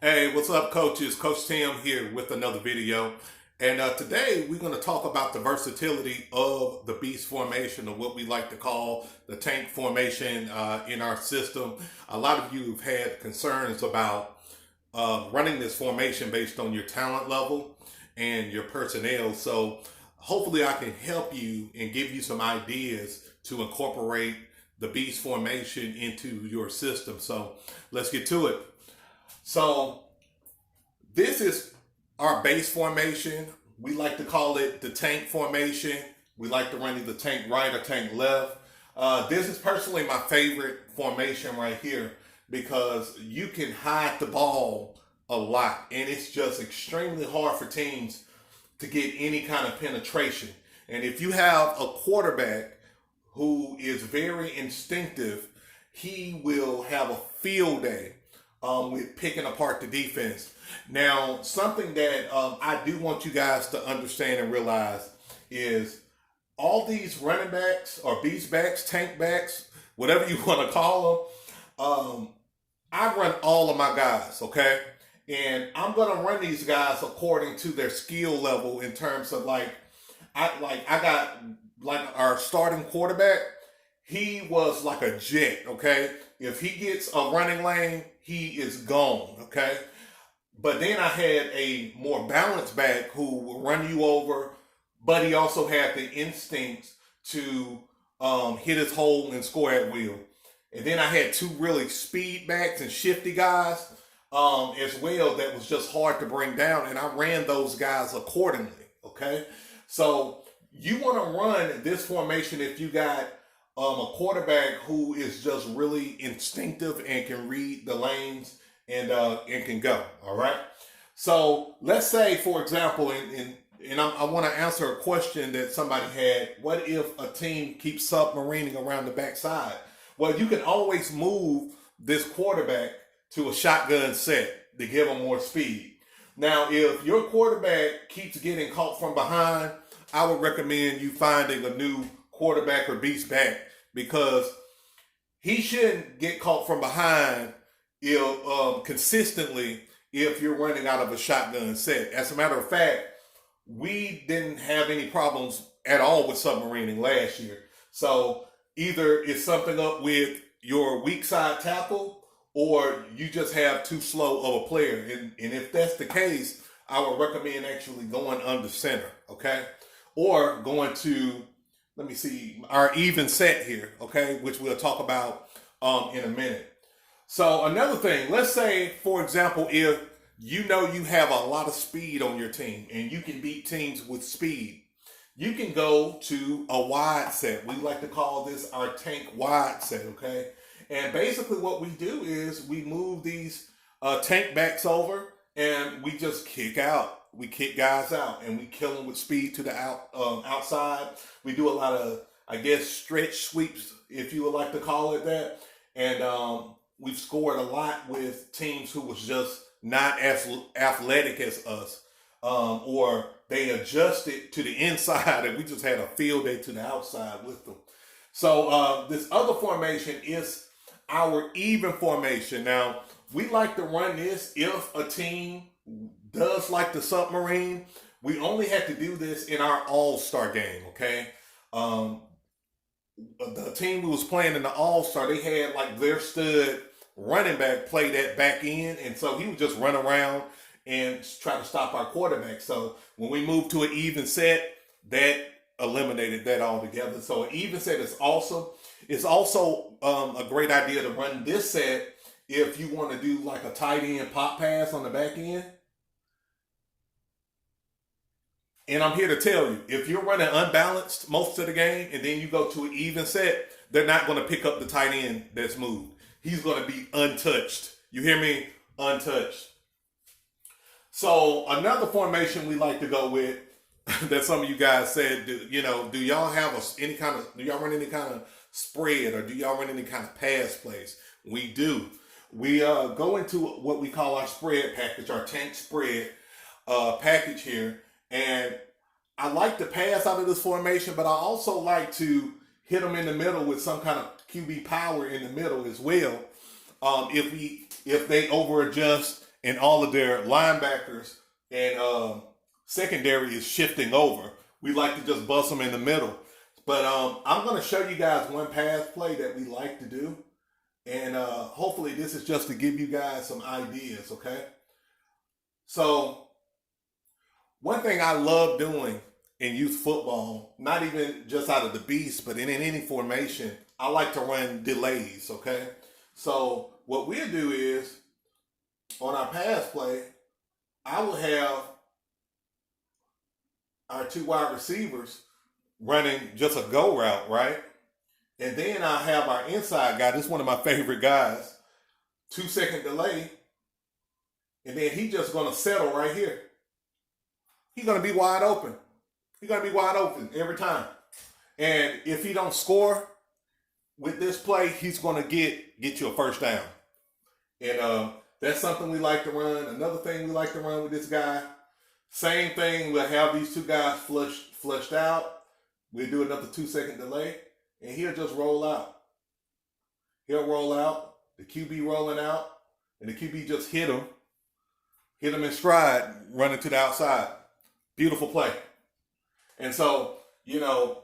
Hey, what's up, coaches? Coach Tim here with another video. And today we're going to talk about the versatility of the beast formation, or what we like to call the tank formation in our system. A lot of you have had concerns about running this formation based on your talent level and your personnel. So hopefully I can help you and give you some ideas to incorporate the beast formation into your system. So let's get to it. So this is our base formation. We like to call it the tank formation. We like to run either tank right or tank left. This is personally my favorite formation right here because you can hide the ball a lot, and it's just extremely hard for teams to get any kind of penetration. And if you have a quarterback who is very instinctive, he will have a field day with picking apart the defense. Now, something that I do want you guys to understand and realize is all these running backs or beast backs, tank backs, whatever you want to call them, I run all of my guys, okay? And I'm going to run these guys according to their skill level in terms of I got our starting quarterback. He was like a jet, okay? If he gets a running lane, he is gone, okay? But then I had a more balanced back who will run you over, but he also had the instincts to hit his hole and score at will. And then I had two really speed backs and shifty guys as well that was just hard to bring down, and I ran those guys accordingly, okay? So you want to run this formation if you got a quarterback who is just really instinctive and can read the lanes and can go. All right. So let's say, for example, I want to answer a question that somebody had. What if a team keeps submarining around the backside? Well, you can always move this quarterback to a shotgun set to give him more speed. Now, if your quarterback keeps getting caught from behind, I would recommend you finding a new quarterback or beast back, because he shouldn't get caught from behind consistently if you're running out of a shotgun set. As a matter of fact, we didn't have any problems at all with submarining last year. So either it's something up with your weak side tackle, or you just have too slow of a player. And if that's the case, I would recommend actually going under center, okay? Or going to, let me see, our even set here, okay, which we'll talk about in a minute. So another thing, let's say, for example, if you know you have a lot of speed on your team and you can beat teams with speed, you can go to a wide set. We like to call this our tank wide set, okay? And basically what we do is we move these tank backs over and we just kick out. We kick guys out and we kill them with speed to the outside. We do a lot of, I guess, stretch sweeps, if you would like to call it that. And we've scored a lot with teams who was just not as athletic as us, or they adjusted to the inside and we just had a field day to the outside with them. So this other formation is our even formation. Now, we like to run this if a team does like the submarine. We only had to do this in our all-star game, okay? The team who was playing in the all-star, they had like their stud running back play that back end, and so he would just run around and try to stop our quarterback. So when we moved to an even set, that eliminated that altogether. So an even set is awesome. It's also a great idea to run this set if you want to do like a tight end pop pass on the back end. And I'm here to tell you, if you're running unbalanced most of the game and then you go to an even set, they're not going to pick up the tight end that's moved. He's going to be untouched. You hear me? Untouched. So another formation we like to go with that some of you guys said, do y'all have do y'all run any kind of spread, or do y'all run any kind of pass plays? We do. We go into what we call our spread package, our tank spread package here. And I like to pass out of this formation, but I also like to hit them in the middle with some kind of QB power in the middle as well. If they over adjust and all of their linebackers and secondary is shifting over, we like to just bust them in the middle. But I'm going to show you guys one pass play that we like to do. And hopefully this is just to give you guys some ideas, okay? So one thing I love doing in youth football, not even just out of the Beast, but in any formation, I like to run delays, okay? So what we'll do is, on our pass play, I will have our two wide receivers running just a go route, right? And then I'll have our inside guy, this is one of my favorite guys, 2-second delay, and then he's just going to settle right here. He's going to be wide open. He's going to be wide open every time. And if he don't score with this play, he's going to get you a first down. And that's something we like to run. Another thing we like to run with this guy, same thing, we'll have these two guys flushed out. We'll do another 2-second delay, and he'll just roll out. He'll roll out, the QB rolling out, and the QB just hit him in stride, running to the outside. Beautiful play. And so, you know,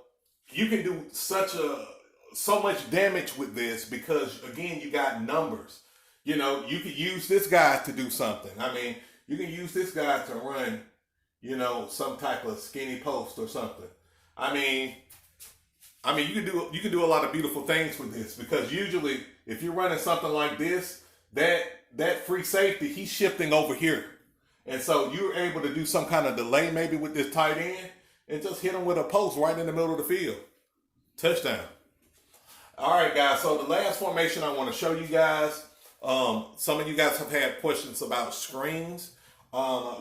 you can do so much damage with this because, again, you got numbers. You know, you could use this guy to do something. I mean, you can use this guy to run, you know, some type of skinny post or something. I mean, you can do a lot of beautiful things with this, because usually if you're running something like this, that free safety, he's shifting over here. And so you're able to do some kind of delay maybe with this tight end and just hit him with a post right in the middle of the field. Touchdown. All right, guys. So the last formation I want to show you guys, some of you guys have had questions about screens.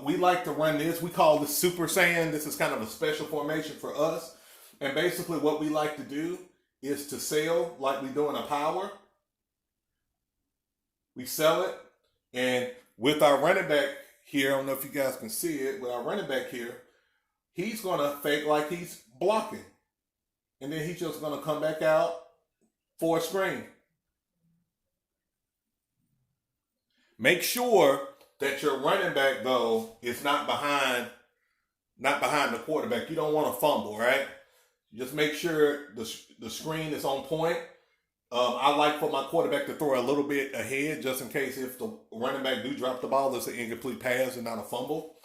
We like to run this. We call this Super Saiyan. This is kind of a special formation for us. And basically what we like to do is to sail like we do in a power. We sell it. And with our running back here, I don't know if you guys can see it, with our running back here, he's going to fake like he's blocking. And then he's just going to come back out for a screen. Make sure that your running back, though, is not behind the quarterback. You don't want to fumble, right? Just make sure the screen is on point. I like for my quarterback to throw a little bit ahead, just in case if the running back do drop the ball, it's an incomplete pass and not a fumble.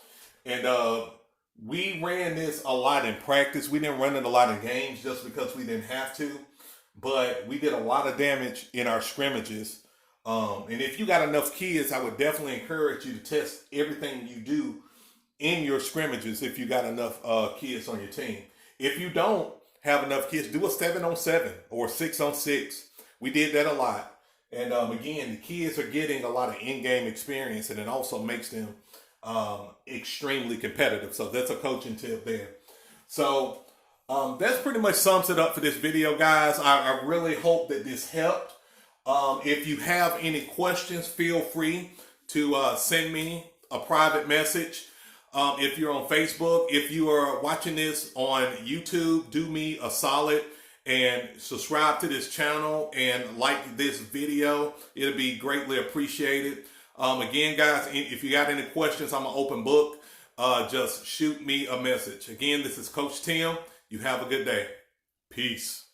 And we ran this a lot in practice. We didn't run it a lot in games just because we didn't have to. But we did a lot of damage in our scrimmages. And if you got enough kids, I would definitely encourage you to test everything you do in your scrimmages if you got enough kids on your team. If you don't have enough kids, do a 7-on-7 or 6-on-6. We did that a lot. And again, the kids are getting a lot of in-game experience, and it also makes them extremely competitive. So that's a coaching tip there. So that's pretty much sums it up for this video, guys. I really hope that this helped. If you have any questions, feel free to send me a private message. If you're on Facebook, if you are watching this on YouTube, do me a solid and subscribe to this channel and like this video. It'll be greatly appreciated. Again, guys, if you got any questions, I'm an open book. Just shoot me a message. Again, this is Coach Tim. You have a good day. Peace.